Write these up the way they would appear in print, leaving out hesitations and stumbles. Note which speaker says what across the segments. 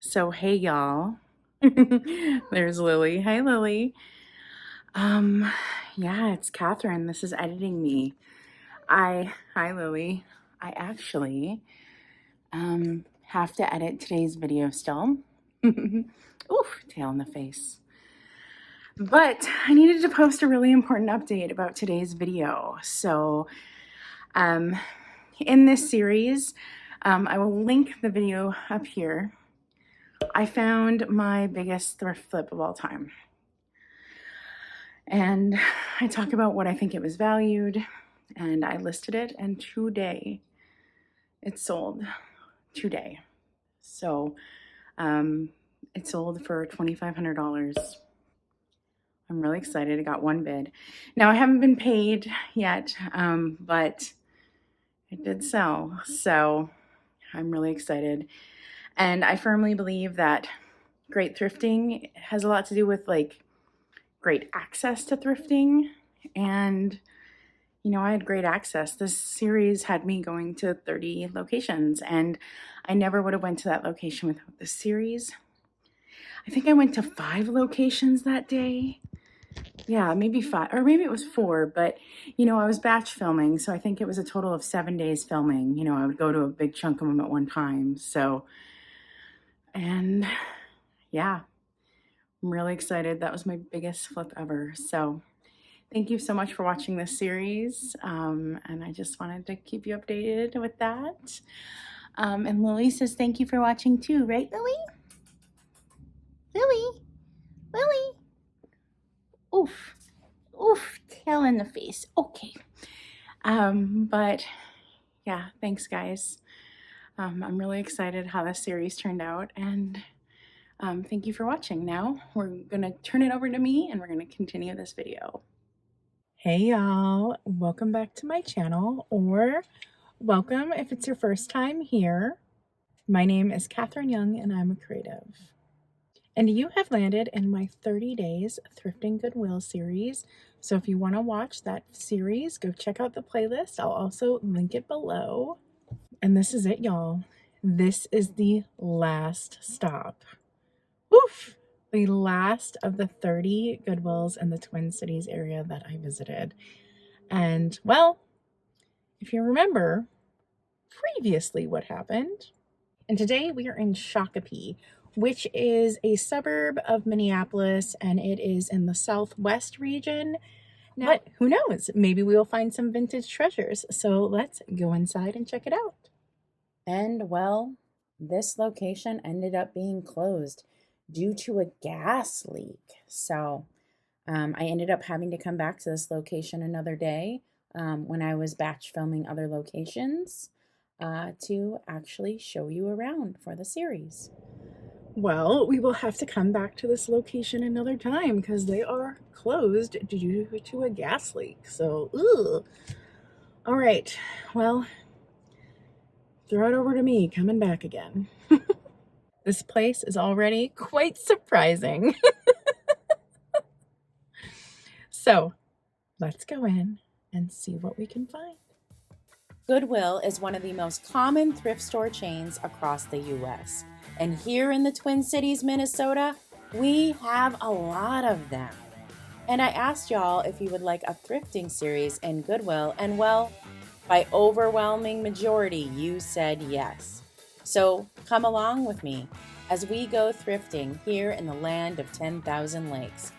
Speaker 1: So hey y'all. There's Lily. Hi Lily. Yeah, it's Catherine. This is editing me. Hi Lily. I actually have to edit today's video still. Oof, tail in the face. But I needed to post a really important update about today's video. So in this series, I will link the video up here. I found my biggest thrift flip of all time. And I talk about what I think it was valued, and I listed it, and today it sold. Today. So it sold for $2,500. I'm really excited. I got one bid. Now I haven't been paid yet, but it did sell. So I'm really excited. And I firmly believe that great thrifting has a lot to do with great access to thrifting. And you know, I had great access. This series had me going to 30 locations, and I never would have went to that location without this series. I think I went to 5 locations that day. Yeah, maybe 5, or maybe it was 4, but you know, I was batch filming, so I think it was a total of 7 days filming. You know, I would go to a big chunk of them at one time. So, and yeah, I'm really excited. That was my biggest flip ever. So thank you so much for watching this series, and I just wanted to keep you updated with that. And Lily says thank you for watching too, right, Lily? Lily? Lily? Oof. Oof, tail in the face. Okay. But yeah, thanks guys. I'm really excited how this series turned out, and thank you for watching. Now we're gonna turn it over to me and we're gonna continue this video. Hey y'all, welcome back to my channel, or welcome if it's your first time here. My name is Katherine Young and I'm a creative. And you have landed in my 30 Days Thrifting Goodwill series. So if you want to watch that series, go check out the playlist. I'll also link it below. And this is it, y'all. This is the last stop. Oof! The last of the 30 Goodwills in the Twin Cities area that I visited. And, well, if you remember previously what happened, and today we are in Shakopee, which is a suburb of Minneapolis, and it is in the southwest region. Now, but who knows? Maybe we will find some vintage treasures. So let's go inside and check it out. And well, this location ended up being closed due to a gas leak. So I ended up having to come back to this location another day when I was batch filming other locations to actually show you around for the series. Well, we will have to come back to this location another time because they are closed due to a gas leak. So, ugh. All right, well, throw it over to me coming back again. This place is already quite surprising. So let's go in and see what we can find. Goodwill is one of the most common thrift store chains across the US. And here in the Twin Cities, Minnesota, we have a lot of them. And I asked y'all if you would like a thrifting series in Goodwill, and well, by overwhelming majority, you said yes. So come along with me as we go thrifting here in the land of 10,000 lakes.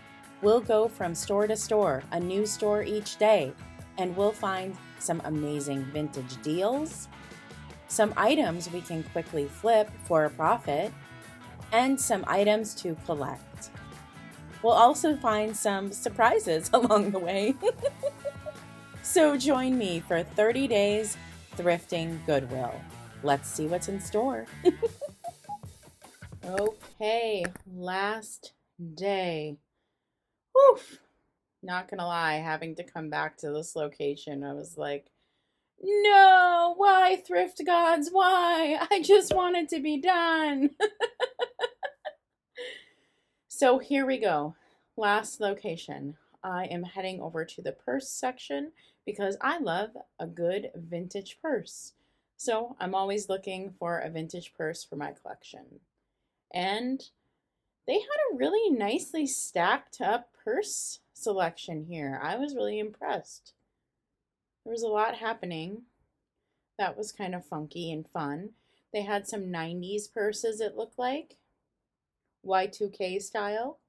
Speaker 1: We'll go from store to store, a new store each day, and we'll find some amazing vintage deals, some items we can quickly flip for a profit, and some items to collect. We'll also find some surprises along the way. So join me for 30 days thrifting Goodwill. Let's see what's in store. Okay, last day. Woof. Not gonna lie, having to come back to this location, I was like, no, why, thrift gods, why? I just want it to be done. So here we go. Last location. I am heading over to the purse section because I love a good vintage purse. So I'm always looking for a vintage purse for my collection. And they had a really nicely stacked up purse selection here. I was really impressed. There was a lot happening. That was kind of funky and fun. They had some 90s purses, it looked like, Y2K style.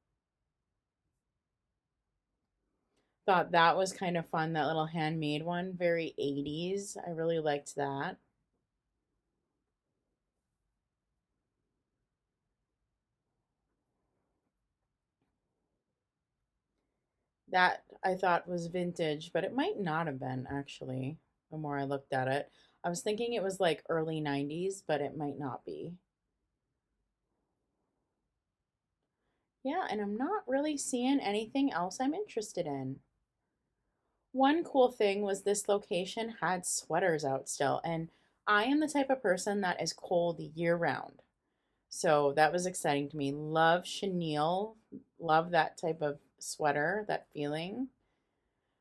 Speaker 1: Thought that was kind of fun, that little handmade one, very 80s. I really liked that. That I thought was vintage, but it might not have been actually, the more I looked at it. I was thinking it was like early 90s, but it might not be. Yeah, and I'm not really seeing anything else I'm interested in. One cool thing was this location had sweaters out still, and I am the type of person that is cold year round. So that was exciting to me. Love chenille, love that type of sweater, that feeling.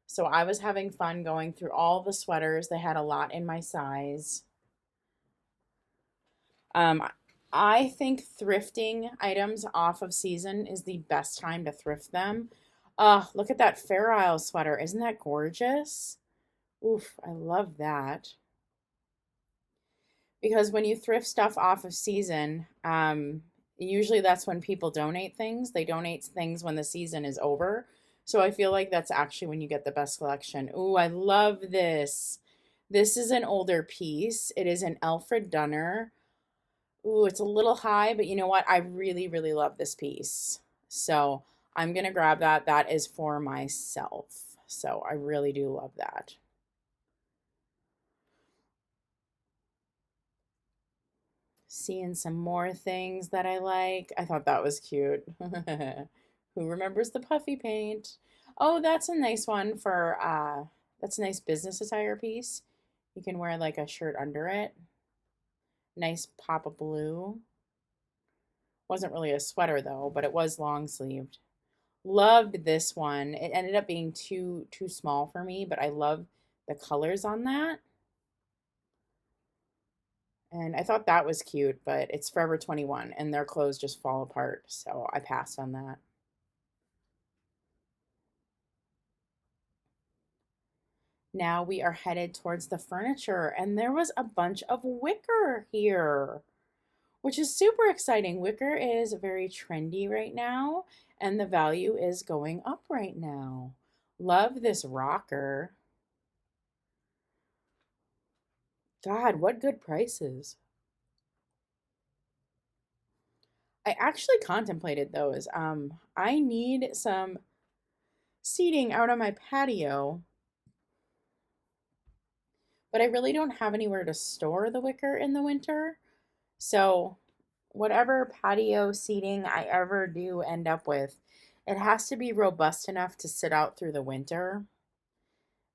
Speaker 1: So I was having fun going through all the sweaters. They had a lot in my size. Um, I think thrifting items off of season is the best time to thrift them. Look at that Fair Isle sweater. Isn't that gorgeous? Oof, I love that. Because when you thrift stuff off of season, usually that's when people donate things. They donate things when the season is over. So I feel like that's actually when you get the best selection. Ooh, I love this. This is an older piece. It is an Alfred Dunner. Ooh, it's a little high, but you know what? I really, really love this piece. So I'm going to grab that. That is for myself. So I really do love that. Seeing some more things that I like. I thought that was cute. Who remembers the puffy paint? Oh, that's a nice one for that's a nice business attire piece. You can wear like a shirt under it. Nice pop of blue. Wasn't really a sweater though, but it was long sleeved. Loved this one. It ended up being too small for me, but I love the colors on that. And I thought that was cute, but it's Forever 21 and their clothes just fall apart. So I passed on that. Now we are headed towards the furniture, and there was a bunch of wicker here, which is super exciting. Wicker is very trendy right now, and the value is going up right now. Love this rocker. God, what good prices. I actually contemplated those. I need some seating out on my patio, but I really don't have anywhere to store the wicker in the winter. So, whatever patio seating I ever do end up with, it has to be robust enough to sit out through the winter.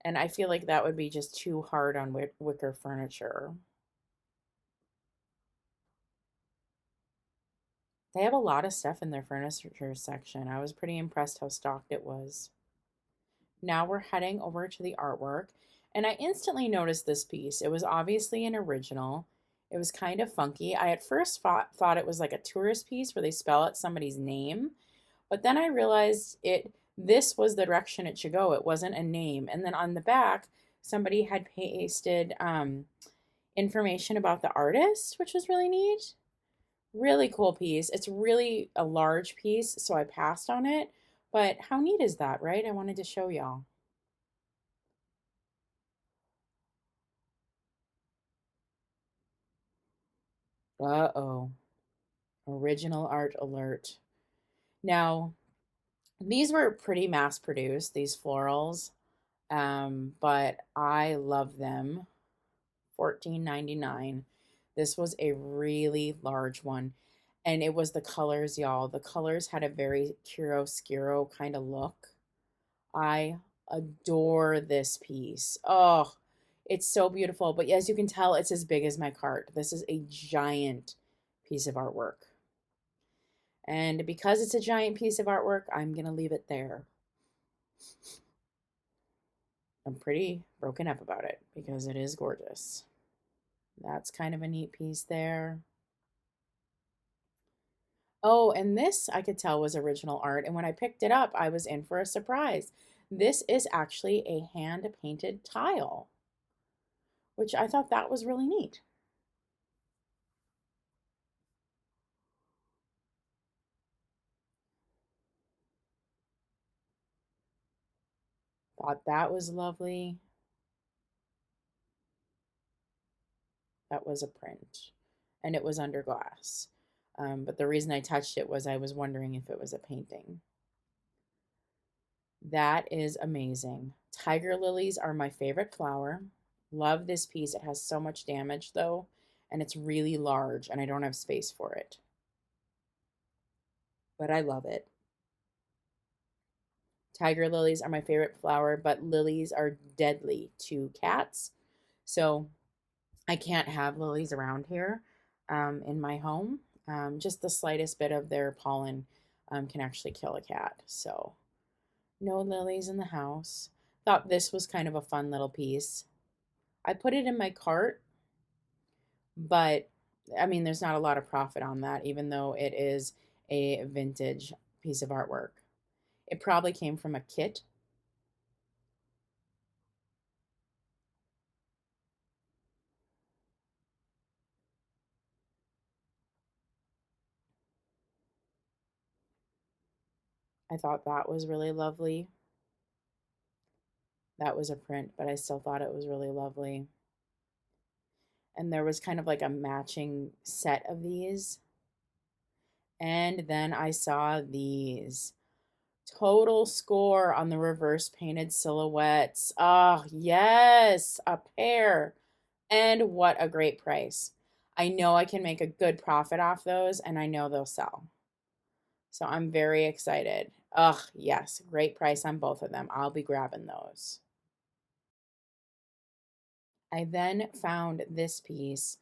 Speaker 1: And I feel like that would be just too hard on wicker furniture. They have a lot of stuff in their furniture section. I was pretty impressed how stocked it was. Now we're heading over to the artwork, and I instantly noticed this piece. It was obviously an original. It was kind of funky. I at first thought it was like a tourist piece where they spell out somebody's name, but then I realized this was the direction it should go. It wasn't a name. And then on the back, somebody had pasted information about the artist, which was really neat. Really cool piece. It's really a large piece, so I passed on it. But how neat is that, right? I wanted to show y'all. Uh-oh. Original art alert. Now, these were pretty mass produced, these florals, but I love them. 14.99. This was a really large one. And it was the colors, y'all. The colors had a very chiaroscuro kind of look. I adore this piece. Oh, it's so beautiful. But as you can tell, it's as big as my cart. This is a giant piece of artwork. And because it's a giant piece of artwork, I'm going to leave it there. I'm pretty broken up about it because it is gorgeous. That's kind of a neat piece there. Oh, and this I could tell was original art. And when I picked it up, I was in for a surprise. This is actually a hand painted tile, which I thought that was really neat. Thought that was lovely. That was a print and it was under glass. But the reason I touched it was I was wondering if it was a painting. That is amazing. Tiger lilies are my favorite flower. Love this piece. It has so much damage though, and it's really large and I don't have space for it. But I love it. Tiger lilies are my favorite flower, but lilies are deadly to cats. So I can't have lilies around here in my home. Just the slightest bit of their pollen can actually kill a cat. So no lilies in the house. Thought this was kind of a fun little piece. I put it in my cart, but I mean, there's not a lot of profit on that, even though it is a vintage piece of artwork. It probably came from a kit. I thought that was really lovely. That was a print, but I still thought it was really lovely. And there was kind of like a matching set of these. And then I saw these. Total score on the reverse painted silhouettes. Oh, yes, a pair. And what a great price. I know I can make a good profit off those and I know they'll sell. So I'm very excited. Ugh, yes, great price on both of them. I'll be grabbing those. I then found this piece.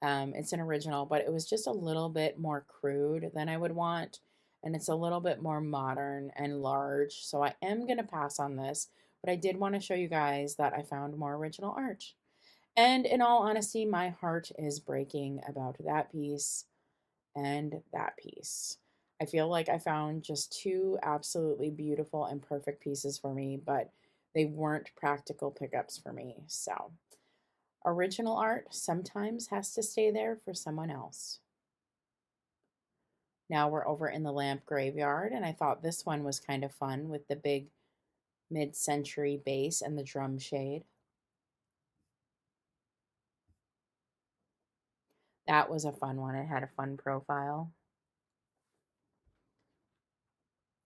Speaker 1: It's an original, but it was just a little bit more crude than I would want. And it's a little bit more modern and large. So I am going to pass on this. But I did want to show you guys that I found more original art. And in all honesty, my heart is breaking about that piece and that piece. I feel like I found just two absolutely beautiful and perfect pieces for me, but they weren't practical pickups for me. So original art sometimes has to stay there for someone else. Now we're over in the lamp graveyard, and I thought this one was kind of fun with the big mid-century base and the drum shade. That was a fun one. It had a fun profile.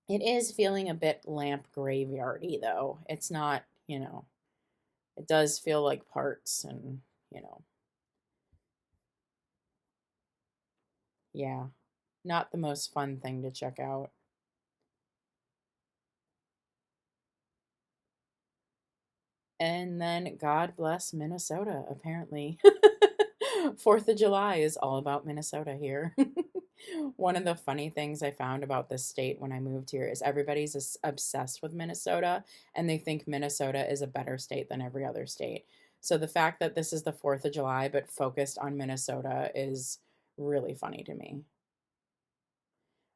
Speaker 1: It is feeling a bit lamp graveyardy though. It's not, it does feel like parts and, you know, yeah, not the most fun thing to check out. And then God bless Minnesota, apparently. 4th of July is all about Minnesota here. One of the funny things I found about this state when I moved here is everybody's obsessed with Minnesota and they think Minnesota is a better state than every other state. So the fact that this is the 4th of July but focused on Minnesota is really funny to me.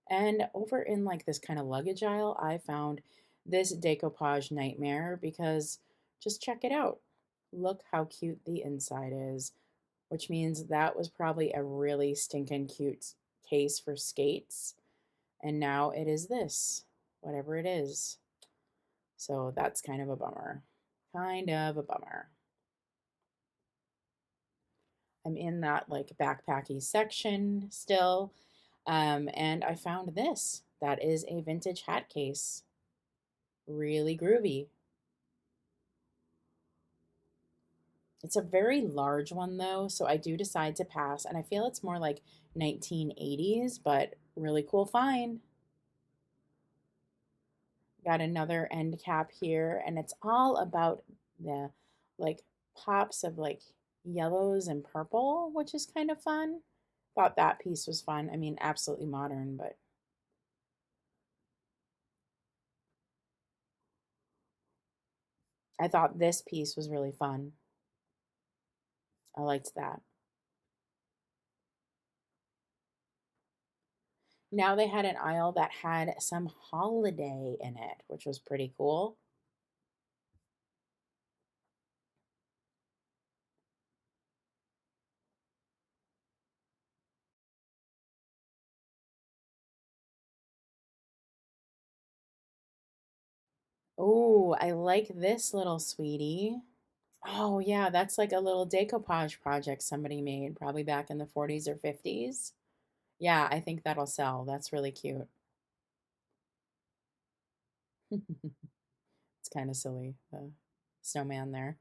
Speaker 1: And over in like this kind of luggage aisle, I found this decoupage nightmare because just check it out. Look how cute the inside is, which means that was probably a really stinking cute case for skates. And now it is this, whatever it is. So that's kind of a bummer. Kind of a bummer. I'm in that like backpacky section still. And I found this. That is a vintage hat case. Really groovy. It's a very large one though, so I do decide to pass, and I feel it's more like 1980s, but really cool find. Got another end cap here, and it's all about the like pops of like yellows and purple, which is kind of fun. Thought that piece was fun. I mean, absolutely modern, but I thought this piece was really fun. I liked that. Now they had an aisle that had some holiday in it, which was pretty cool. Oh, I like this little sweetie. Oh, yeah, that's like a little decoupage project somebody made, probably back in the 40s or 50s. Yeah, I think that'll sell. That's really cute. It's kind of silly, the snowman there.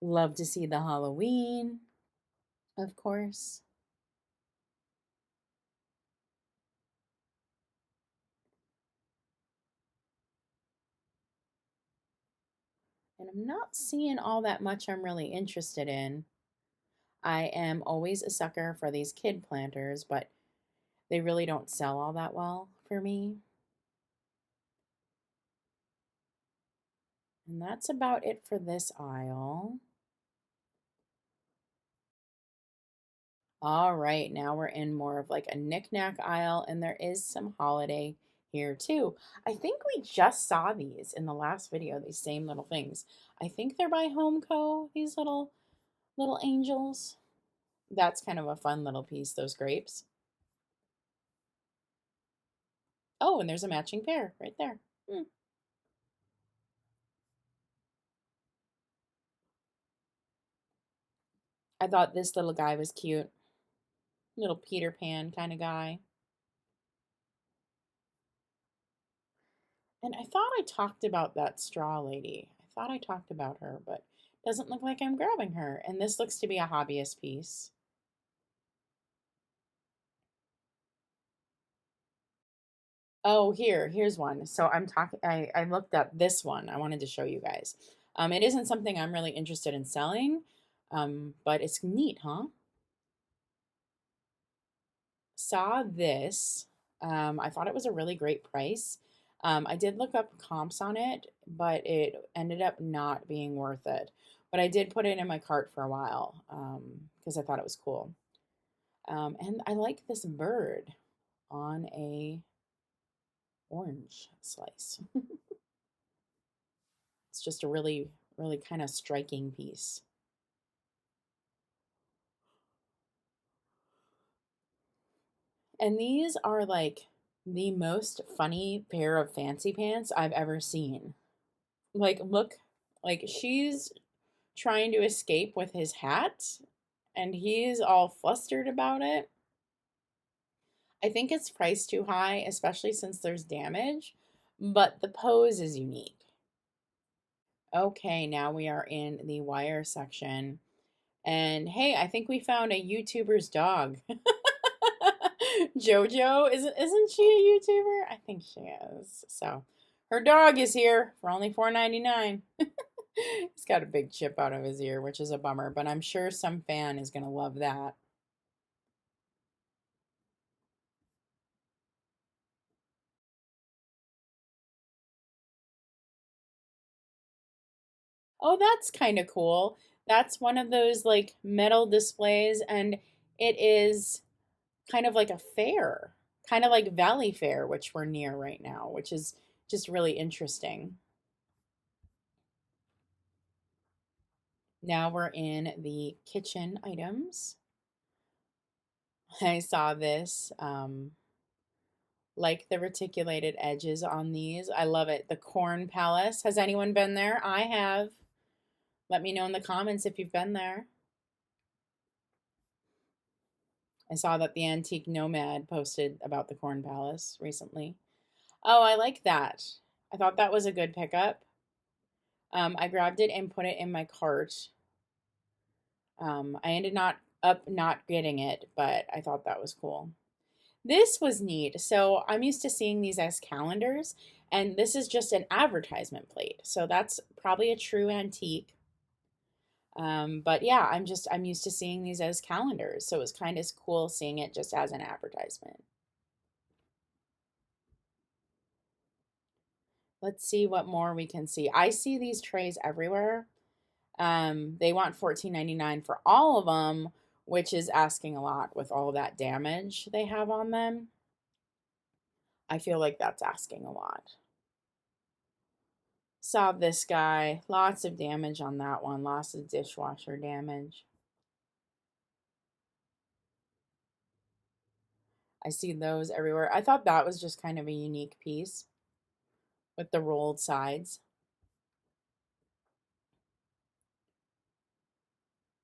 Speaker 1: Love to see the Halloween, of course. And I'm not seeing all that much I'm really interested in. I am always a sucker for these kid planters, but they really don't sell all that well for me. And that's about it for this aisle. All right, now we're in more of like a knick-knack aisle, and there is some holiday here too. I think we just saw these in the last video, these same little things. I think they're by Home Co, these little angels. That's kind of a fun little piece, those grapes. Oh, and there's a matching pair right there. Hmm. I thought this little guy was cute. Little Peter Pan kind of guy. And I thought I talked about that straw lady. I thought I talked about her, but doesn't look like I'm grabbing her. And this looks to be a hobbyist piece. Oh, here's one. So I'm talking, I looked up this one. I wanted to show you guys. It isn't something I'm really interested in selling, but it's neat, huh? Saw this. I thought it was a really great price. I did look up comps on it, but it ended up not being worth it. But I did put it in my cart for a while because I thought it was cool. And I like this bird on a orange slice. It's just a really kind of striking piece. And these are like the most funny pair of fancy pants I've ever seen. Like, look, like she's trying to escape with his hat, and he's all flustered about it. I think it's priced too high, especially since there's damage, but the pose is unique. Okay, now we are in the wire section. And hey, I think we found a YouTuber's dog. Jojo, isn't she a YouTuber? I think she is. So her dog is here for only $4.99. He's got a big chip out of his ear, which is a bummer, but I'm sure some fan is gonna love that. Oh, that's kind of cool. That's one of those like metal displays, and it is kind of like a fair, kind of like Valley Fair, which we're near right now, which is just really interesting. Now we're in the kitchen items. I saw this, like the reticulated edges on these. I love it. The Corn Palace. Has anyone been there? I have. Let me know in the comments if you've been there. I saw that the Antique Nomad posted about the Corn Palace recently. Oh, I like that. I thought that was a good pickup. I grabbed it and put it in my cart. I ended not getting it, but I thought that was cool. This was neat. So I'm used to seeing these as calendars, and this is just an advertisement plate. So that's probably a true antique. But yeah, I'm used to seeing these as calendars, so it was kind of cool seeing it just as an advertisement. Let's see what more we can see. I see these trays everywhere. They want $14.99 for all of them, which is asking a lot with all that damage they have on them. I feel like that's asking a lot. Saw this guy, lots of damage on that one, lots of dishwasher damage. I see those everywhere. I thought that was just kind of a unique piece with the rolled sides.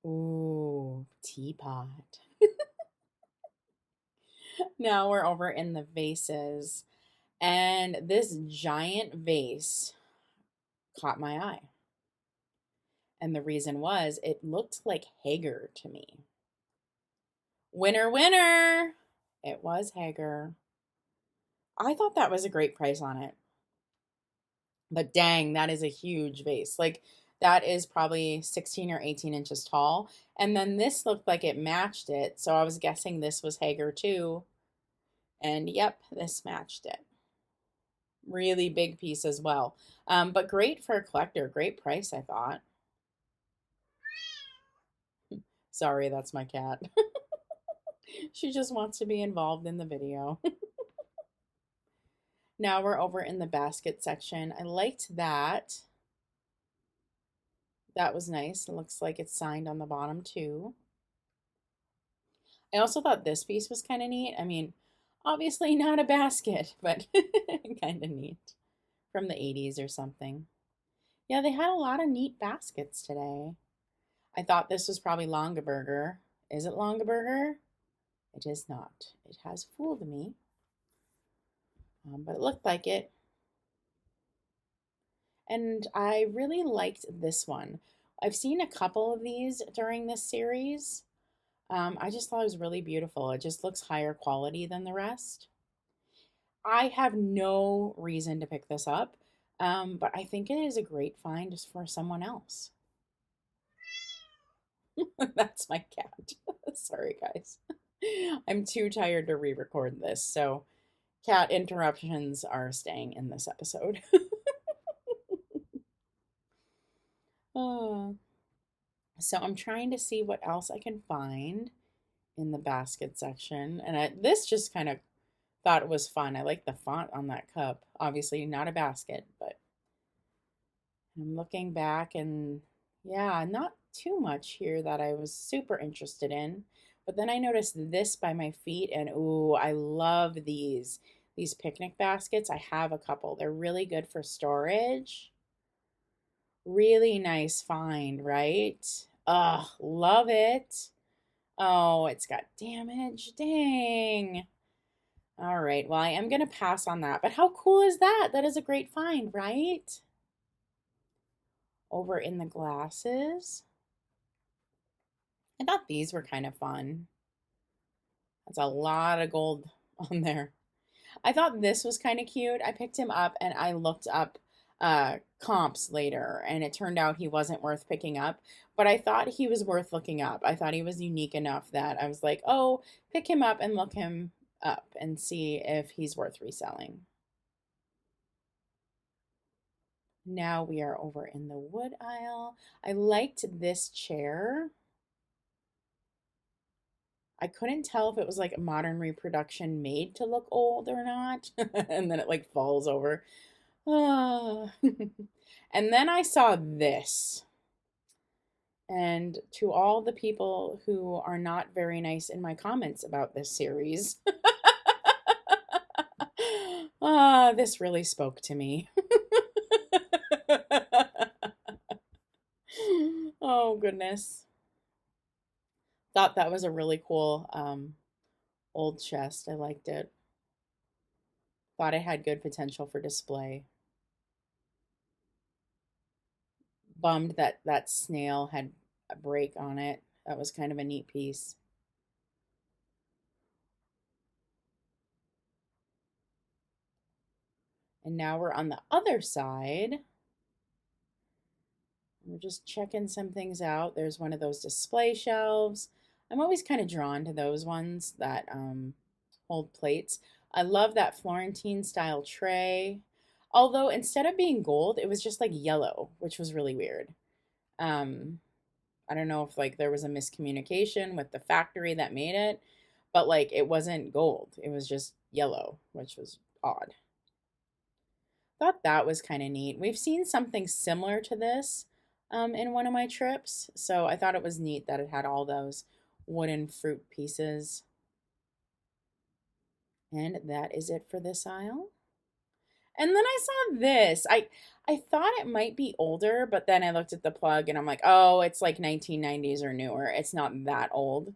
Speaker 1: Ooh, teapot. Now we're over in the vases. And this giant vase caught my eye. And the reason was it looked like Hager to me. Winner, winner! It was Hager. I thought that was a great price on it. But dang, that is a huge vase. Like, that is probably 16 or 18 inches tall. And then this looked like it matched it. So I was guessing this was Hager too. And yep, this matched it. Really big piece as well. But great for a collector. Great price, I thought. Sorry, that's my cat. She just wants to be involved in the video. Now we're over in the basket section. I liked that. That was nice. It looks like it's signed on the bottom too. I also thought this piece was kind of neat. I mean, obviously not a basket, but kind of neat. From the 80s or something. Yeah, they had a lot of neat baskets today. I thought this was probably Longaberger. Is it Longaberger? It is not. It has fooled me. But it looked like it. And I really liked this one. I've seen a couple of these during this series. I just thought it was really beautiful. It just looks higher quality than the rest. I have no reason to pick this up, but I think it is a great find just for someone else. That's my cat. Sorry, guys. I'm too tired to re-record this, so cat interruptions are staying in this episode. Oh. So I'm trying to see what else I can find in the basket section. And this just kind of thought it was fun. I like the font on that cup. Obviously not a basket, but I'm looking back and yeah, not too much here that I was super interested in. But then I noticed this by my feet and ooh, I love these picnic baskets. I have a couple. They're really good for storage. Really nice find, right? Ugh, love it. Oh, it's got damage. Dang. All right. Well, I am going to pass on that. But how cool is that? That is a great find, right? Over in the glasses. I thought these were kind of fun. That's a lot of gold on there. I thought this was kind of cute. I picked him up and I looked up comps later, and it turned out he wasn't worth picking up, but I thought he was worth looking up. I thought he was unique enough that I was like, oh, pick him up and look him up and see if he's worth reselling. Now we are over in the wood aisle. I liked this chair. I couldn't tell if it was like a modern reproduction made to look old or not. And then it like falls over. Oh. And then I saw this. And to all the people who are not very nice in my comments about this series, this really spoke to me. Oh, goodness. Thought that was a really cool old chest. I liked it. Thought it had good potential for display. Bummed that that snail had a break on it. That was kind of a neat piece. And now we're on the other side. We're just checking some things out. There's one of those display shelves. I'm always kind of drawn to those ones that hold plates. I love that Florentine style tray. Although instead of being gold, it was just like yellow, which was really weird.
Speaker 2: I don't know if like there was a miscommunication with the factory that made it, but like it wasn't gold. It was just yellow, which was odd. Thought that was kind of neat. We've seen something similar to this in one of my trips, so I thought it was neat that it had all those wooden fruit pieces. And that is it for this aisle. And then I saw this. I thought it might be older, but then I looked at the plug and I'm like, oh, it's like 1990s or newer. It's not that old.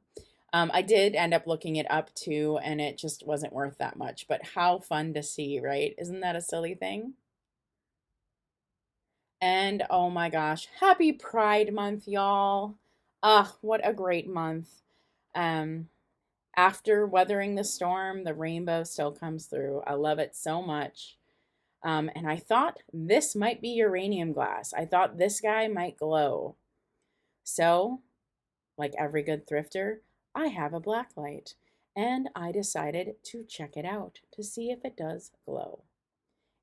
Speaker 2: I did end up looking it up too, and it just wasn't worth that much. But how fun to see, right? Isn't that a silly thing? And oh my gosh, happy Pride Month, y'all. Ah, what a great month. Um, After weathering the storm, the rainbow still comes through. I love it so much. And I thought this might be uranium glass. I thought this guy might glow. So, like every good thrifter, I have a black light. And I decided to check it out to see if it does glow.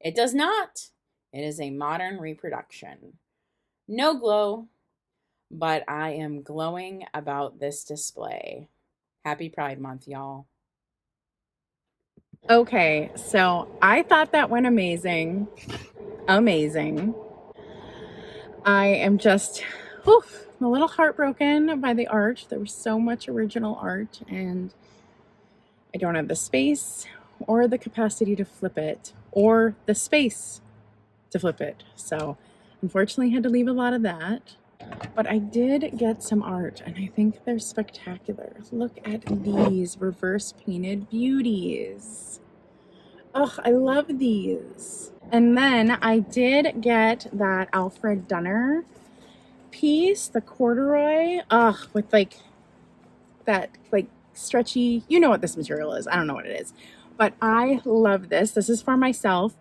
Speaker 2: It does not. It is a modern reproduction. No glow, but I am glowing about this display. Happy Pride Month, y'all.
Speaker 1: Okay, so I thought that went amazing. Amazing. I am just a little heartbroken by the art. There was so much original art, and I don't have the space or the capacity to flip it or the space to flip it. So unfortunately, I had to leave a lot of that. But I did get some art, and I think they're spectacular. Look at these reverse painted beauties. Oh, I love these. And then I did get that Alfred Dunner piece, the corduroy, with like that like stretchy, you know what this material is. I don't know what it is. But I love this. This is for myself.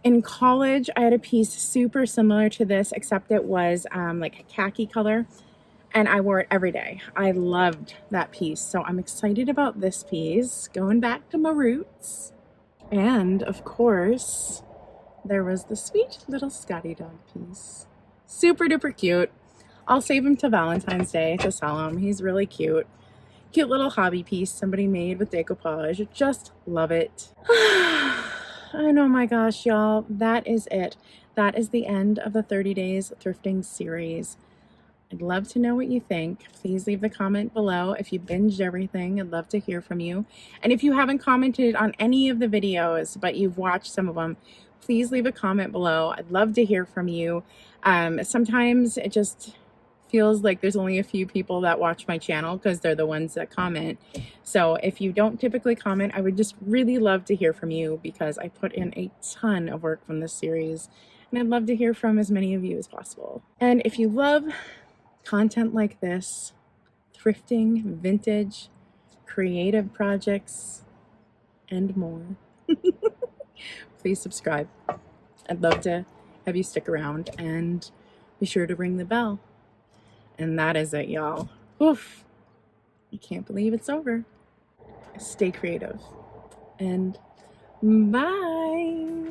Speaker 1: In college, I had a piece super similar to this, except it was like a khaki color, and I wore it every day. I loved that piece. So I'm excited about this piece, going back to my roots. And of course, there was the sweet little Scotty dog piece. Super duper cute. I'll save him to Valentine's Day to sell him. He's really cute. Cute little hobby piece somebody made with decoupage. Just love it. And oh my gosh, y'all, that is it. That is the end of the 30 Days Thrifting series. I'd love to know what you think. Please leave a comment below. If you binged everything, I'd love to hear from you. And if you haven't commented on any of the videos, but you've watched some of them, please leave a comment below. I'd love to hear from you. Sometimes it just feels like there's only a few people that watch my channel because they're the ones that comment. So if you don't typically comment, I would just really love to hear from you because I put in a ton of work from this series, and I'd love to hear from as many of you as possible. And if you love content like this, thrifting, vintage, creative projects, and more, please subscribe. I'd love to have you stick around, and be sure to ring the bell. And that is it, y'all. Oof. I can't believe it's over. Stay creative. And bye.